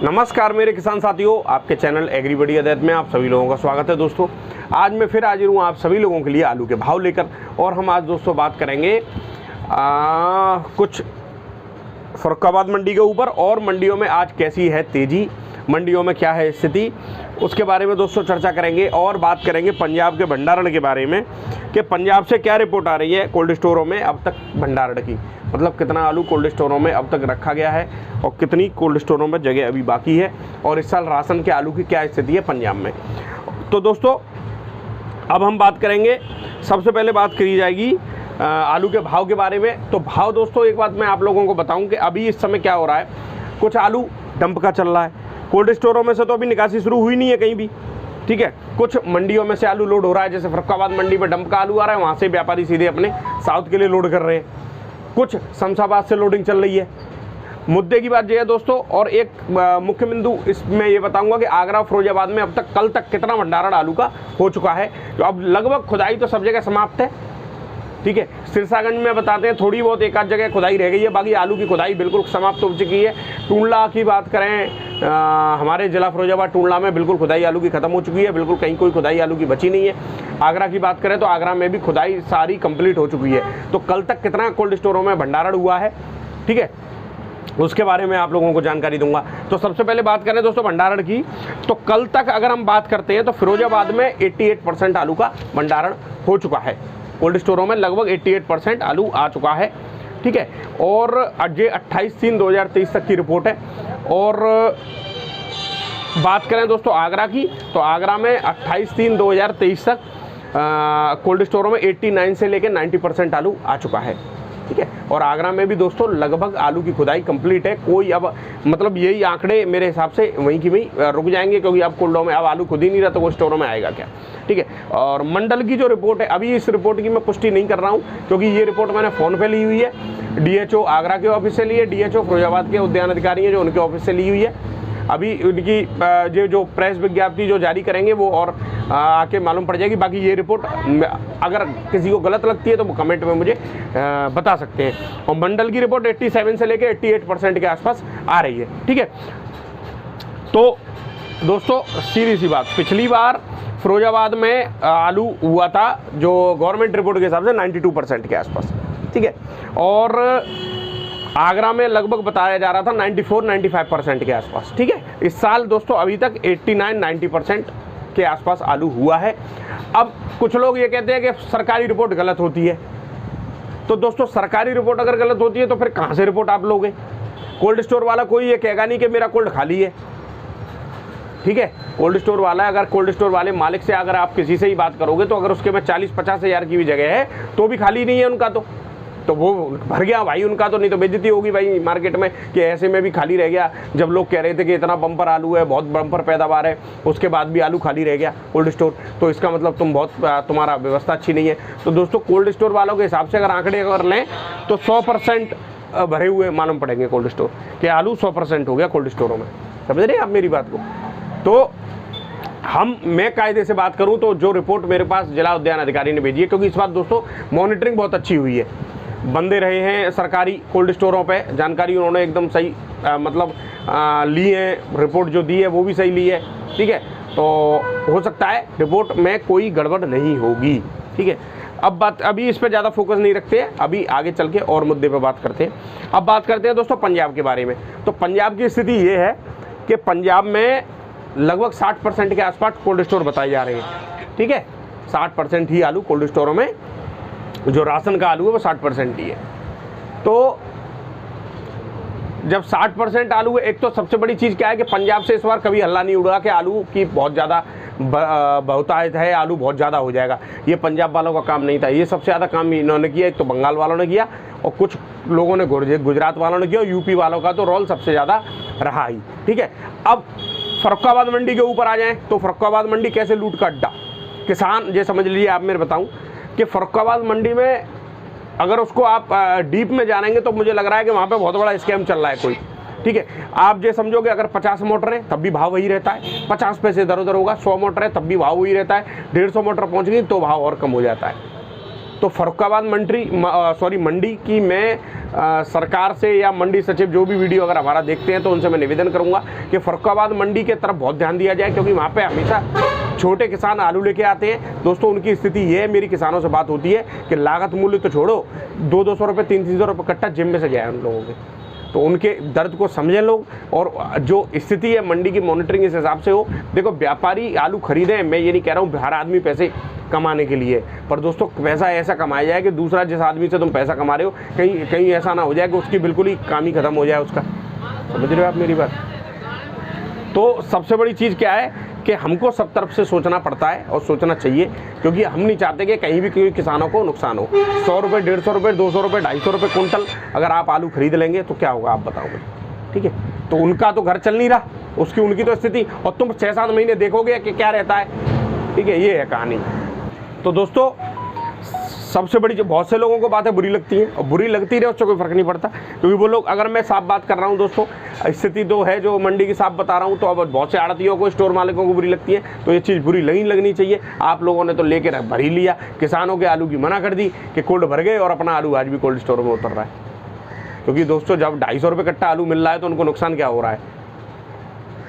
नमस्कार मेरे किसान साथियों, आपके चैनल एग्रीबडी अदैत में आप सभी लोगों का स्वागत है। दोस्तों आज मैं फिर हाजिर हूँ आप सभी लोगों के लिए आलू के भाव लेकर। और हम आज दोस्तों बात करेंगे कुछ फर्रुखाबाद मंडी के ऊपर और मंडियों में आज कैसी है तेज़ी, मंडियों में क्या है स्थिति, उसके बारे में दोस्तों चर्चा करेंगे। और बात करेंगे पंजाब के भंडारण के बारे में कि पंजाब से क्या रिपोर्ट आ रही है कोल्ड स्टोरों में अब तक भंडारण की, मतलब कितना आलू कोल्ड स्टोरों में अब तक रखा गया है और कितनी कोल्ड स्टोरों में जगह अभी बाकी है, और इस साल राशन के आलू की क्या स्थिति है पंजाब में। तो दोस्तों अब हम बात करेंगे, सबसे पहले बात करी जाएगी आलू के भाव के बारे में। तो भाव दोस्तों एक बात मैं आप लोगों को बताऊं कि अभी इस समय क्या हो रहा है, कुछ आलू डंप का चल रहा है, कोल्ड स्टोरों में से तो अभी निकासी शुरू हुई नहीं है कहीं भी, ठीक है। कुछ मंडियों में से आलू लोड हो रहा है, जैसे फर्रुखाबाद मंडी में डंप का आलू आ रहा है, वहाँ से व्यापारी सीधे अपने साउथ के लिए लोड कर रहे हैं। कुछ शमशाबाद से लोडिंग चल रही है। मुद्दे की बात यह है दोस्तों, और एक मुख्य बिंदु इसमें ये बताऊंगा कि आगरा फिरोजाबाद में अब तक कल तक कितना भंडारण आलू का हो चुका है। तो अब लगभग खुदाई तो सब जगह समाप्त है, ठीक है। सिरसागंज में बताते हैं थोड़ी बहुत एक आध जगह खुदाई रह गई है, बाकी आलू की खुदाई बिल्कुल समाप्त हो चुकी है। टूंडला की बात करें, हमारे जिला फिरोजाबाद टूंडला में बिल्कुल खुदाई आलू की खत्म हो चुकी है, बिल्कुल कहीं कोई खुदाई आलू की बची नहीं है। आगरा की बात करें तो आगरा में भी खुदाई सारी कंप्लीट हो चुकी है। तो कल तक कितना कोल्ड स्टोरों में भंडारण हुआ है, ठीक है, उसके बारे में आप लोगों को जानकारी दूंगा। तो सबसे पहले बात करें दोस्तों भंडारण की, तो कल तक अगर हम बात करते हैं तो फिरोजाबाद में 88% आलू का भंडारण हो चुका है। कोल्ड स्टोरों में लगभग 88% आलू आ चुका है, ठीक है। और ये 28/3/2023 तक की रिपोर्ट है। और बात करें दोस्तों आगरा की, तो आगरा में 28/3/2023 तक कोल्ड स्टोरों में 89 से लेकर 90% आलू आ चुका है, ठीक है। और आगरा में भी दोस्तों लगभग आलू की खुदाई कंप्लीट है। कोई अब मतलब यही आंकड़े मेरे हिसाब से वहीं की वहीं रुक जाएंगे, क्योंकि अब कोल्डों में अब आलू खुद ही नहीं रहा तो कोल्ड स्टोरों में आएगा क्या, ठीक है। और मंडल की जो रिपोर्ट है, अभी इस रिपोर्ट की मैं पुष्टि नहीं कर रहा हूँ, क्योंकि ये रिपोर्ट मैंने फ़ोन पे ली हुई है। डीएचओ आगरा के ऑफिस से ली है, डीएचओ फिरोजाबाद के उद्यान अधिकारी हैं जो उनके ऑफिस से ली हुई है। अभी उनकी जो प्रेस विज्ञप्ति जो जारी करेंगे वो और आके मालूम पड़ जाएगी। बाकी ये रिपोर्ट अगर किसी को गलत लगती है तो वो कमेंट में मुझे बता सकते हैं। और मंडल की रिपोर्ट 87 से लेकर 88% के आसपास आ रही है, ठीक है। तो दोस्तों सीधी सी बात, पिछली बार फिरोजाबाद में आलू हुआ था जो गवर्नमेंट रिपोर्ट के हिसाब से 92% के आसपास, ठीक है। और आगरा में लगभग बताया जा रहा था 94-95% के आसपास, ठीक है। इस साल दोस्तों अभी तक 89-90% के आसपास आलू हुआ है। अब कुछ लोग ये कहते हैं कि सरकारी रिपोर्ट गलत होती है। तो दोस्तों सरकारी रिपोर्ट अगर गलत होती है तो फिर कहाँ से रिपोर्ट आप लोगे? कोल्ड स्टोर वाला कोई ये कहेगा नहीं कि मेरा कोल्ड खाली है, ठीक है। कोल्ड स्टोर वाला, अगर कोल्ड स्टोर वाले मालिक से अगर आप किसी से ही बात करोगे तो अगर उसके में 40-50 हज़ार की भी जगह है तो भी खाली नहीं है उनका, तो वो भर गया भाई उनका, तो नहीं तो बेइज्जती होगी भाई मार्केट में कि ऐसे में भी खाली रह गया। जब लोग कह रहे थे कि इतना बम्पर आलू है, बहुत बम्पर पैदावार है, उसके बाद भी आलू खाली रह गया कोल्ड स्टोर, तो इसका मतलब तुम्हारा व्यवस्था अच्छी नहीं है। तो दोस्तों कोल्ड स्टोर वालों के हिसाब से अगर आंकड़े अगर लें तो 100% भरे हुए मालूम पड़ेंगे कोल्ड स्टोर कि आलू 100% हो गया कोल्ड स्टोरों में। समझ रहे हैं आप मेरी बात को? तो मैं कायदे से बात करूं तो जो रिपोर्ट मेरे पास जिला उद्यान अधिकारी ने भेजी है, क्योंकि इस बार दोस्तों मॉनिटरिंग बहुत अच्छी हुई है, बंदे रहे हैं सरकारी कोल्ड स्टोरों पे, जानकारी उन्होंने एकदम सही ली है, रिपोर्ट जो दी है वो भी सही ली है, ठीक है। तो हो सकता है रिपोर्ट में कोई गड़बड़ नहीं होगी, ठीक है। अभी इस पे ज़्यादा फोकस नहीं रखते हैं, अभी आगे चल के और मुद्दे पे बात करते हैं। अब बात करते हैं दोस्तों पंजाब के बारे में। तो पंजाब की स्थिति ये है कि पंजाब में लगभग 60% के आसपास कोल्ड स्टोर बताए जा रहे हैं, ठीक है। 60% ही आलू कोल्ड स्टोरों में, जो राशन का आलू है वो 60% ही है। तो जब 60% आलू है, एक तो सबसे बड़ी चीज़ क्या है कि पंजाब से इस बार कभी हल्ला नहीं उड़ा कि आलू की बहुत ज़्यादा बहुतायत है, आलू बहुत ज़्यादा हो जाएगा। ये पंजाब वालों का काम नहीं था, ये सबसे ज़्यादा काम इन्होंने किया, एक तो बंगाल वालों ने किया और कुछ लोगों ने गुजरात वालों ने किया, और यूपी वालों का तो रोल सबसे ज़्यादा रहा ही, ठीक है। अब फर्रुखाबाद मंडी के ऊपर आ जाएँ तो फर्रुखाबाद मंडी कैसे लूट का अड्डा, किसान ये समझ लीजिए आप, मेरे बताऊँ कि फर्रुखाबाद मंडी में अगर उसको आप डीप में जानेंगे तो मुझे लग रहा है कि वहाँ पे बहुत बड़ा स्कैम चल रहा है कोई, ठीक है। आप ये समझोगे अगर 50 मोटर है तब भी भाव वही रहता है, 50 पैसे इधर उधर होगा, 100 मोटर है तब भी भाव वही रहता है, 150 मोटर पहुँच गई तो भाव और कम हो जाता है, तो फर्रुखाबाद मंडी की मैं सरकार से या मंडी सचिव जो भी वीडियो अगर हमारा देखते हैं तो उनसे मैं निवेदन करूंगा कि फर्रुखाबाद मंडी के तरफ बहुत ध्यान दिया जाए, क्योंकि वहाँ पे हमेशा छोटे किसान आलू लेके आते हैं। दोस्तों उनकी स्थिति ये है, मेरी किसानों से बात होती है कि लागत मूल्य तो छोड़ो, 200-200 रुपये 300-300 रुपये कट्टा जिम में से जाए उन लोगों के, तो उनके दर्द को समझें लोग, और जो स्थिति है मंडी की मॉनिटरिंग इस हिसाब से हो। देखो व्यापारी आलू खरीदें, मैं ये नहीं कह रहा हूँ हर आदमी पैसे कमाने के लिए, पर दोस्तों पैसा ऐसा कमाया जाए कि दूसरा जिस आदमी से तुम पैसा कमा रहे हो कहीं ऐसा ना हो जाए कि उसकी बिल्कुल ही काम ही खत्म हो जाए उसका। समझ रहे हो आप मेरी बात? तो सबसे बड़ी चीज़ क्या है कि हमको सब तरफ से सोचना पड़ता है और सोचना चाहिए, क्योंकि हम नहीं चाहते कि कहीं भी कोई किसानों को नुकसान हो। 100 रुपये, 150 रुपये, 200 रुपये, 250 रुपये कुंटल अगर आप आलू खरीद लेंगे तो क्या होगा आप बताओगे? ठीक है, तो उनका तो घर चल नहीं रहा, उनकी तो स्थिति, और तुम 6-7 महीने देखोगे कि क्या रहता है। ठीक है, ये है कहानी। तो दोस्तों सबसे बड़ी जो बहुत से लोगों को बातें बुरी लगती हैं, और बुरी लगती रहे उससे कोई फ़र्क नहीं पड़ता, क्योंकि वो लोग, अगर मैं साफ बात कर रहा हूँ दोस्तों, स्थिति तो है जो मंडी की साफ बता रहा हूँ, तो अब बहुत से आड़तियों को, स्टोर मालिकों को बुरी लगती है, तो ये चीज़ बुरी नहीं लगनी चाहिए। आप लोगों ने तो लेके भर ही लिया, किसानों के आलू की मना कर दी कि कोल्ड भर गए, और अपना आलू आज भी कोल्ड स्टोर में उतर रहा है। क्योंकि दोस्तों जब 250 रुपये कट्टा आलू मिल रहा है तो उनको नुकसान क्या हो रहा है?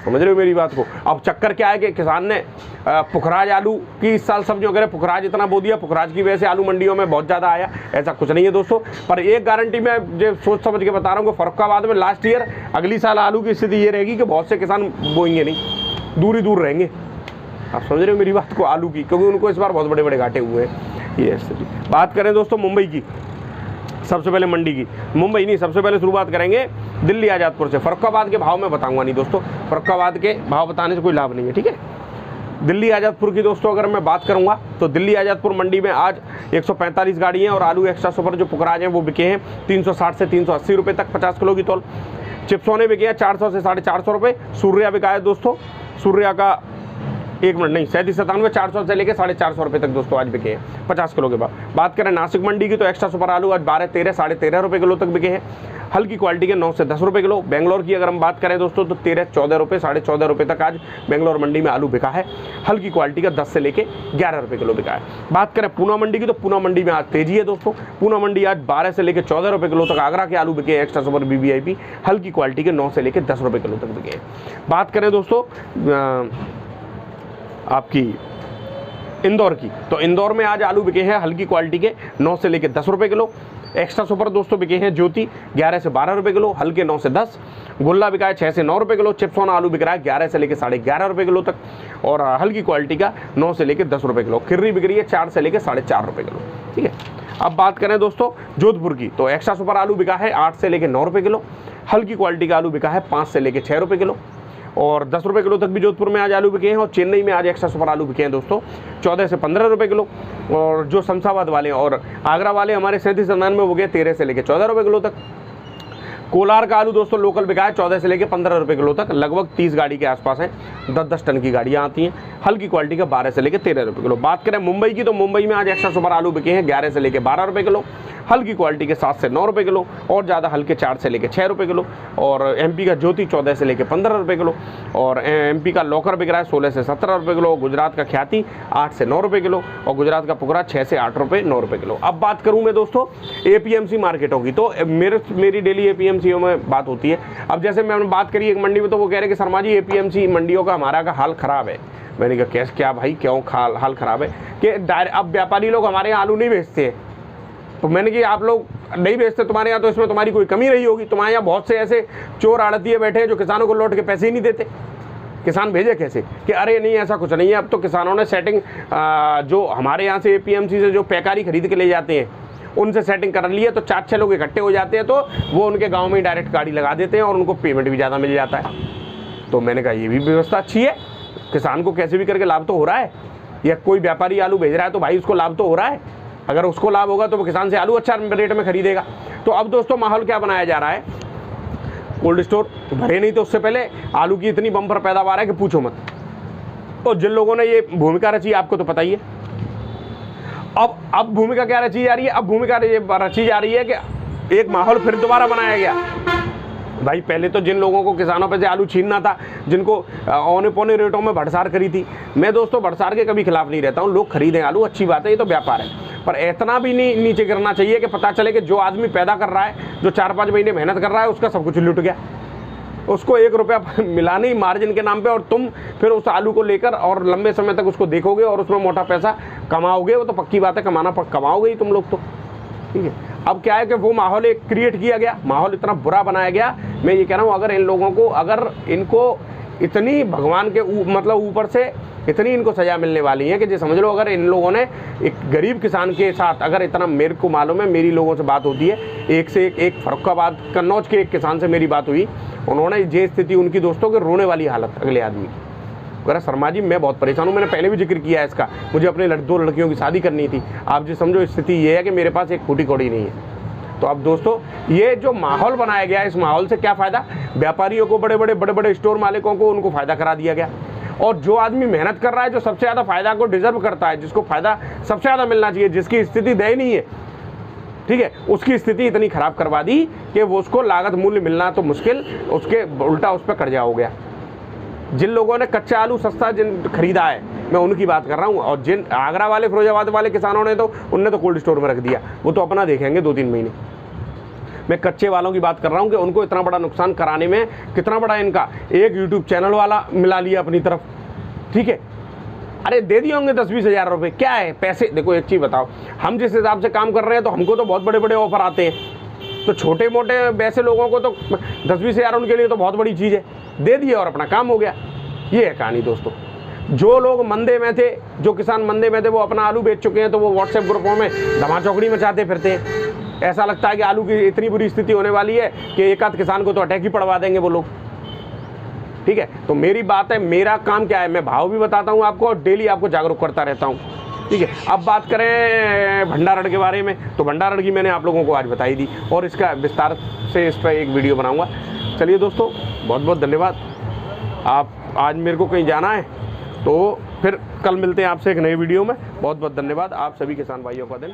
समझ रहे हो मेरी बात को? अब चक्कर क्या है कि किसान ने पुखराज आलू की इस साल सब्जी वगैरह पुखराज इतना बो दिया, पुखराज की वजह से आलू मंडियों में बहुत ज़्यादा आया, ऐसा कुछ नहीं है दोस्तों। पर एक गारंटी मैं जो सोच समझ के बता रहा हूँ कि फर्रुखाबाद में लास्ट ईयर अगली साल आलू की स्थिति ये रहेगी कि बहुत से किसान बोएंगे नहीं, दूर ही दूर रहेंगे। आप समझ रहे हो मेरी बात को? आलू की, क्योंकि उनको इस बार बहुत बड़े बड़े घाटे हुए हैं। ये स्थिति। बात करें दोस्तों मुंबई की, सबसे पहले मंडी की, मुंबई नहीं, सबसे पहले शुरुआत करेंगे दिल्ली आज़ादपुर से। फर्रुखाबाद के भाव मैं बताऊंगा नहीं दोस्तों, फर्रुखाबाद के भाव बताने से कोई लाभ नहीं है। ठीक है, दिल्ली आज़ादपुर की दोस्तों अगर मैं बात करूंगा तो दिल्ली आज़ादपुर मंडी में आज 145 गाड़ी हैं, और आलू एक्स्ट्रा सुपर जो पुखराज हैं वो बिके हैं 360 से 380 रुपये तक 50 किलो की तौल। चिप्सोने बिके हैं 400 से 450 रुपये। सूर्या बिका है दोस्तों, सूर्या का 3797 400 से लेकर 450 रुपये तक दोस्तों आज बिके हैं 50 किलो के बाद। बात करें नासिक मंडी की तो एक्स्ट्रा सुपर आलू आज 12-13 13.5 रुपये किलो तक बिके हैं, हल्की क्वालिटी के 9 से 10 रुपये किलो। बेंगलोर की अगर हम बात करें दोस्तों तो 13-14 रुपये 14.5 रुपये तक आज बेंगलोर मंडी में आलू बिका है, हल्की क्वालिटी का 10 से लेकर 11 रुपये किलो बिका है। बात करें पूना मंडी की तो पूना मंडी में आज तेजी है दोस्तों, पूना मंडी आज 12 से लेकर 14 रुपये किलो तक आगरा के आलू बिके हैं, एक्स्ट्रा सुपर BBIP हल्की क्वालिटी के 9 से लेकर 10 रुपये किलो तक बिके हैं। बात करें दोस्तों आपकी इंदौर की, तो इंदौर में आज आलू बिके हैं हल्की क्वालिटी के 9 से लेकर 10 रुपये किलो। एक्स्ट्रा सुपर दोस्तों बिके हैं ज्योति 11 से 12 रुपये किलो, हल्के 9 से 10। गुल्ला बिका है 6 से 9 रुपये किलो। चिप्सोना आलू बिक रहा है 11 से लेकर 11.5 रुपये किलो तक, और हल्की क्वालिटी का 9 से लेकर 10 रुपये किलो। खिर्री बिक रही है 4 से लेकर 4.5 रुपये किलो। ठीक है, अब बात करें दोस्तों जोधपुर की, तो एक्स्ट्रा सुपर आलू बिका है 8 से लेकर 9 रुपये किलो, हल्की क्वालिटी का आलू बिका है 5 से लेकर 6 रुपये किलो, और 10 रुपये किलो तक भी जोधपुर में आज आलू बिके हैं। और चेन्नई में आज एक्स्ट्रा सुपर आलू बिके हैं दोस्तों 14 से 15 रुपये किलो, और जो शमशाबाद वाले और आगरा वाले हमारे 37 में वो गए 13 से लेकर 14 रुपये किलो तक। कोलार का आलू दोस्तों लोकल बिका है 14 से लेकर 15 रुपये किलो तक, लगभग 30 गाड़ी के आसपास हैं, 10-10 टन की गाड़ियाँ आती हैं, हल्की क्वालिटी का 12 से लेकर 13 रुपये किलो। बात करें मुंबई की तो मुंबई में आज एक्स्ट्रा सुपर आलू बिके हैं 11 से लेकर 12 रुपये किलो, हल्की क्वालिटी के 7 से 9 रुपये किलो, और ज़्यादा हल्के 4 से लेकर 6 रुपये किलो। और MP का ज्योति 14 से लेकर 15 रुपये किलो, और MP का लॉकर बिक रहा है 16 से 17 रुपये किलो। गुजरात का ख्याति 8 से 9 रुपये किलो, और गुजरात का पुकरा 6 से 8 रुपये 9 रुपये किलो। अब बात करूँ मैं दोस्तों APMC मार्केटों की, तो मेरी डेली APMC में बात होती है। अब जैसे मैंने बात करी एक मंडी में, तो वो कह रहे कि शर्मा जी APMC मंडियों का हमारा का हाल ख़राब है। मैंने कहा कैसे, क्या भाई क्यों हाल ख़राब है? कि अब व्यापारी लोग हमारे यहाँ आलू नहीं बेचते हैं। तो मैंने कि आप लोग नहीं बेचते तुम्हारे यहाँ, तो इसमें तुम्हारी कोई कमी रही होगी। तुम्हारे यहाँ बहुत से ऐसे चोर आड़तिए बैठे हैं जो किसानों को लौट के पैसे ही नहीं देते। किसान भेजे कैसे? कि अरे नहीं ऐसा कुछ नहीं है, अब तो किसानों ने सेटिंग जो हमारे यहाँ से APMC से जो पैकारी खरीद के ले जाते हैं उनसे सेटिंग कर ली है, तो 4-6 लोग इकट्ठे हो जाते हैं, तो वो उनके गाँव में ही डायरेक्ट गाड़ी लगा देते हैं और उनको पेमेंट भी ज़्यादा मिल जाता है। तो मैंने कहा ये भी व्यवस्था अच्छी है, किसान को कैसे भी करके लाभ तो हो रहा है। या कोई व्यापारी आलू भेज रहा है तो भाई उसको लाभ तो हो रहा है, अगर उसको लाभ होगा तो वो किसान से आलू अच्छा रेट में खरीदेगा। तो अब दोस्तों माहौल क्या बनाया जा रहा है, कोल्ड स्टोर भरे नहीं तो उससे पहले आलू की इतनी बम्पर पैदावार है कि पूछो मत। तो जिन लोगों ने ये भूमिका रची आपको तो पता ही है। अब भूमिका क्या रची जा रही है? अब भूमिका रची जा रही है कि एक माहौल फिर दोबारा बनाया गया। भाई पहले तो जिन लोगों को किसानों पे से आलू छीनना था, जिनको औने पौने रेटों में भड़सार करी थी, मैं दोस्तों भड़सार के कभी खिलाफ नहीं रहता हूँ, लोग खरीदें आलू, अच्छी बात है, ये तो व्यापार है, पर इतना भी नहीं नीचे गिरना चाहिए कि पता चले कि जो आदमी पैदा कर रहा है, जो 4-5 महीने मेहनत कर रहा है, उसका सब कुछ लुट गया, उसको 1 रुपया मिला नहीं मार्जिन के नाम पे, और तुम फिर उस आलू को लेकर और लंबे समय तक उसको देखोगे और उसमें मोटा पैसा कमाओगे। वो तो पक्की बात है, कमाओगे ही तुम लोग तो, ठीक है। अब क्या है कि वो माहौल एक क्रिएट किया गया, माहौल इतना बुरा बनाया गया। मैं ये कह रहा हूँ, अगर इन लोगों को, अगर इनको इतनी भगवान के मतलब ऊपर से इतनी इनको सज़ा मिलने वाली है कि जो समझ लो, अगर इन लोगों ने एक गरीब किसान के साथ अगर इतना, मेरे को मालूम है, मेरी लोगों से बात होती है, एक से एक फर्रुखाबाद कन्नौज के एक किसान से मेरी बात हुई, उन्होंने ये स्थिति उनकी दोस्तों के रोने वाली हालत अगले आदमी की। अगर शर्मा जी मैं बहुत परेशान हूँ, मैंने पहले भी जिक्र किया है इसका, मुझे अपने 2 लड़कियों की शादी करनी थी, आप जो समझो स्थिति ये है कि मेरे पास एक फूटी कौड़ी नहीं है। तो अब दोस्तों ये जो माहौल बनाया गया है, इस माहौल से क्या फ़ायदा, व्यापारियों को, बड़े बड़े स्टोर मालिकों को, उनको फ़ायदा करा दिया गया। और जो आदमी मेहनत कर रहा है, जो सबसे ज़्यादा फ़ायदा को डिजर्व करता है, जिसको फ़ायदा सबसे ज़्यादा मिलना चाहिए, जिसकी स्थिति दयनीय है, ठीक है, उसकी स्थिति इतनी ख़राब करवा दी कि वो उसको लागत मूल्य मिलना तो मुश्किल, उसके उल्टा उस पर कर्जा हो गया। जिन लोगों ने कच्चा आलू सस्ता जिन खरीदा है, मैं उनकी बात कर रहा हूँ, और जिन आगरा वाले, फिरोजाबाद वाले किसानों ने तो उनने तो कोल्ड स्टोर में रख दिया, वो तो अपना देखेंगे 2-3 महीने। मैं कच्चे वालों की बात कर रहा हूँ कि उनको इतना बड़ा नुकसान कराने में कितना बड़ा इनका एक यूट्यूब चैनल वाला मिला लिया अपनी तरफ, ठीक है। अरे दे दिए होंगे 10-20 हज़ार रुपये, क्या है पैसे। देखो एक चीज़ बताओ, हम जिस हिसाब से काम कर रहे हैं तो हमको तो बहुत बड़े ऑफर आते हैं, तो छोटे मोटे वैसे लोगों को तो 10-20 हज़ार उनके लिए तो बहुत बड़ी चीज़ है, दे दिए और अपना काम हो गया। ये है कहानी दोस्तों। जो लोग मंदे में थे, जो किसान मंदे में थे, वो अपना आलू बेच चुके हैं, तो वो व्हाट्सएप ग्रुपों में धमाचौकड़ी मचाते फिरते हैं। ऐसा लगता है कि आलू की इतनी बुरी स्थिति होने वाली है कि एक आध किसान को तो अटैक ही पड़वा देंगे वो लोग, ठीक है। तो मेरी बात है, मेरा काम क्या है, मैं भाव भी बताता हूँ आपको और डेली आपको जागरूक करता रहता हूँ, ठीक है। अब बात करें भंडारण के बारे में, तो भंडारण की मैंने आप लोगों को आज बताई दी, और इसका विस्तार से इस पर एक वीडियो बनाऊँगा। चलिए दोस्तों, बहुत बहुत धन्यवाद। आप आज मेरे को कहीं जाना है, तो फिर कल मिलते हैं आपसे एक नई वीडियो में। बहुत बहुत धन्यवाद। आप सभी किसान भाइयों का दिन